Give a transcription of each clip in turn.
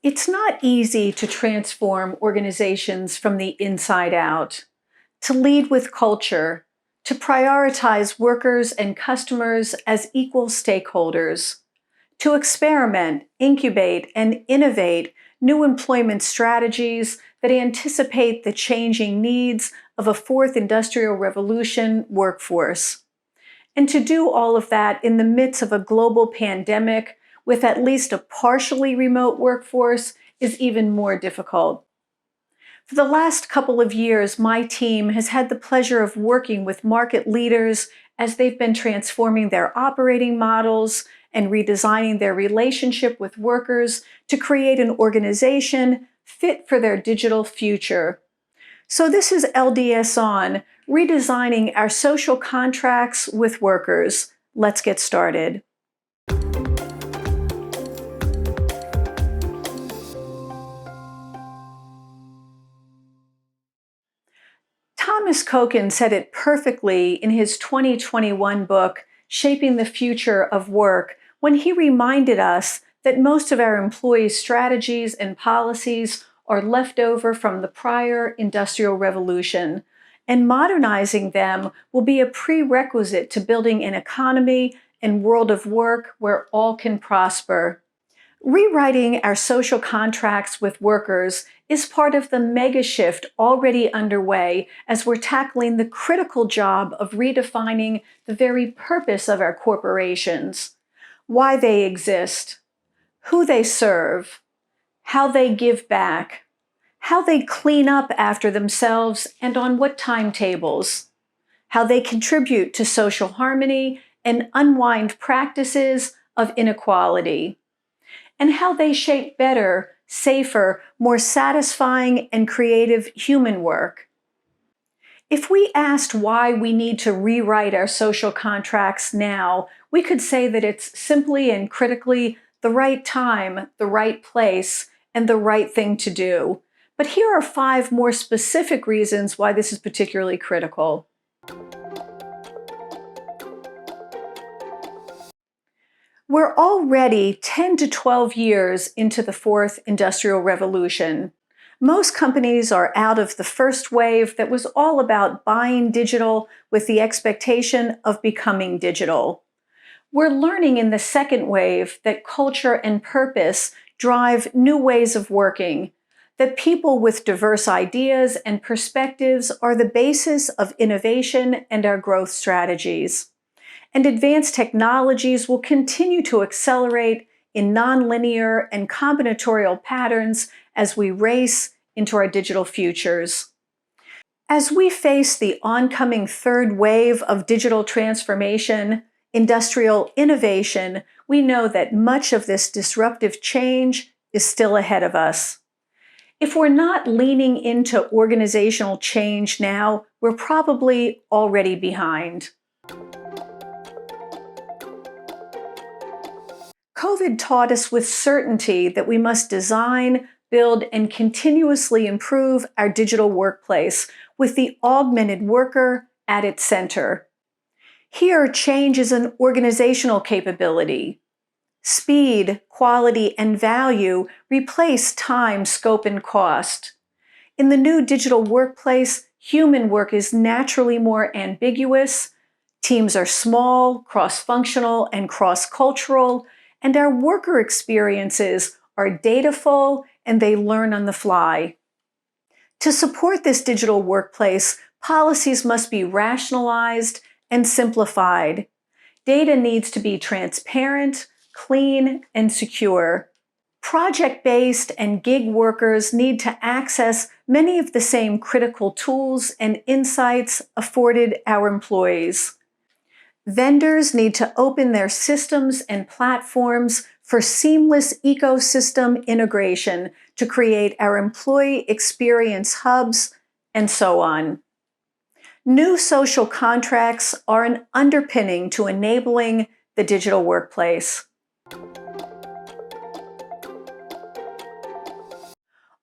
It's not easy to transform organizations from the inside out, to lead with culture, to prioritize workers and customers as equal stakeholders, to experiment, incubate, and innovate new employment strategies that anticipate the changing needs of a fourth industrial revolution workforce. And to do all of that in the midst of a global pandemic with at least a partially remote workforce is even more difficult. For the last couple of years, my team has had the pleasure of working with market leaders as they've been transforming their operating models and redesigning their relationship with workers to create an organization fit for their digital future. So this is LDS On, redesigning our social contracts with workers. Let's get started. Thomas Koken said it perfectly in his 2021 book, Shaping the Future of Work, when he reminded us that most of our employees' strategies and policies are left over from the prior industrial revolution, and modernizing them will be a prerequisite to building an economy and world of work where all can prosper. Rewriting our social contracts with workers is part of the mega shift already underway as we're tackling the critical job of redefining the very purpose of our corporations, why they exist, who they serve, how they give back, how they clean up after themselves and on what timetables, how they contribute to social harmony and unwind practices of inequality, and how they shape better, safer, more satisfying, and creative human work. If we asked why we need to rewrite our social contracts now, we could say that it's simply and critically the right time, the right place, and the right thing to do. But here are 5 more specific reasons why this is particularly critical. We're already 10 to 12 years into the fourth industrial revolution. Most companies are out of the first wave that was all about buying digital with the expectation of becoming digital. We're learning in the second wave that culture and purpose drive new ways of working, that people with diverse ideas and perspectives are the basis of innovation and our growth strategies. And advanced technologies will continue to accelerate in nonlinear and combinatorial patterns as we race into our digital futures. As we face the oncoming third wave of digital transformation, industrial innovation, we know that much of this disruptive change is still ahead of us. If we're not leaning into organizational change now, we're probably already behind. COVID taught us with certainty that we must design, build, and continuously improve our digital workplace with the augmented worker at its center. Here, change is an organizational capability. Speed, quality, and value replace time, scope, and cost. In the new digital workplace, human work is naturally more ambiguous. Teams are small, cross-functional, and cross-cultural, and our worker experiences are dataful and they learn on the fly. To support this digital workplace, policies must be rationalized and simplified. Data needs to be transparent, clean, and secure. Project-based and gig workers need to access many of the same critical tools and insights afforded our employees. Vendors need to open their systems and platforms for seamless ecosystem integration to create our employee experience hubs, and so on. New social contracts are an underpinning to enabling the digital workplace.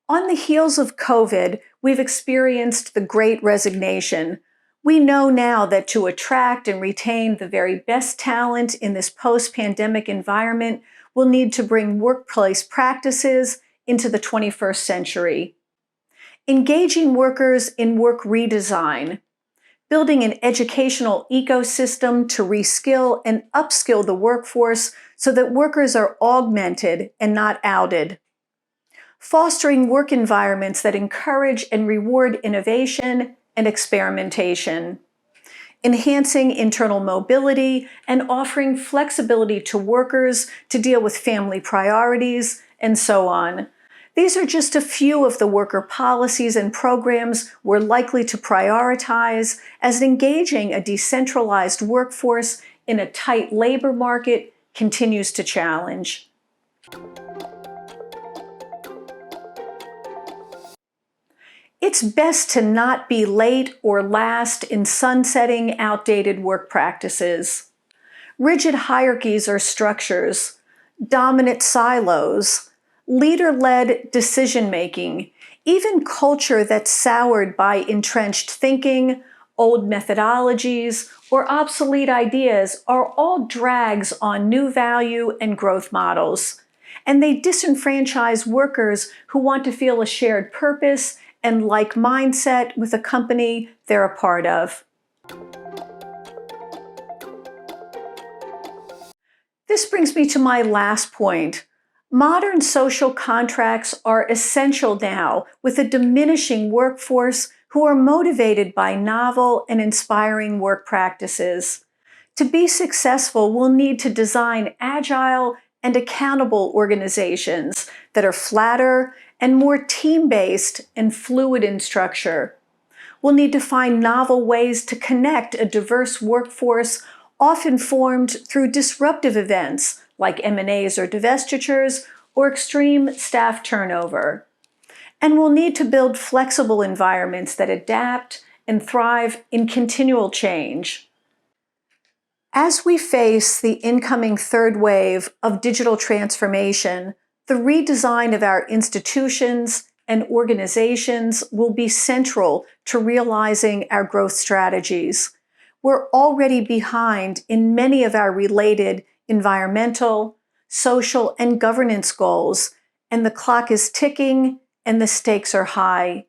On the heels of COVID, we've experienced the Great Resignation. We know now that to attract and retain the very best talent in this post-pandemic environment, we'll need to bring workplace practices, into the 21st century. Engaging workers in work redesign, building an educational ecosystem to reskill and upskill the workforce so that workers are augmented and not outed. Fostering work environments that encourage and reward innovation and experimentation. Enhancing internal mobility and offering flexibility to workers to deal with family priorities, and so on. These are just a few of the worker policies and programs we're likely to prioritize as engaging a decentralized workforce in a tight labor market continues to challenge. It's best to not be late or last in sunsetting outdated work practices. Rigid hierarchies or structures, dominant silos, leader-led decision-making, even culture that's soured by entrenched thinking, old methodologies, or obsolete ideas are all drags on new value and growth models. And they disenfranchise workers who want to feel a shared purpose and like mindset with a company they're a part of. This brings me to my last point. Modern social contracts are essential now with a diminishing workforce who are motivated by novel and inspiring work practices. To be successful, we'll need to design agile and accountable organizations that are flatter and more team-based and fluid in structure. We'll need to find novel ways to connect a diverse workforce often formed through disruptive events like M&As or divestitures or extreme staff turnover. And we'll need to build flexible environments that adapt and thrive in continual change. As we face the incoming third wave of digital transformation, the redesign of our institutions and organizations will be central to realizing our growth strategies. We're already behind in many of our related environmental, social, and governance goals, and the clock is ticking and the stakes are high.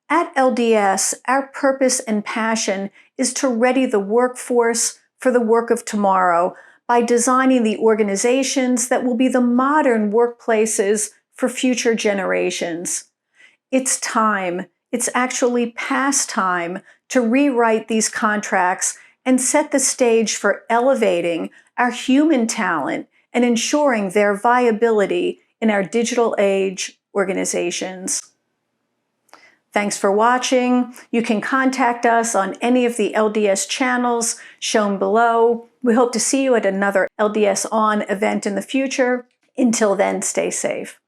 At LDS, our purpose and passion is to ready the workforce for the work of tomorrow by designing the organizations that will be the modern workplaces for future generations. It's time, it's actually past time to rewrite these contracts and set the stage for elevating our human talent and ensuring their viability in our digital age organizations. Thanks for watching. You can contact us on any of the LDS channels shown below. We hope to see you at another LDS On event in the future. Until then, stay safe.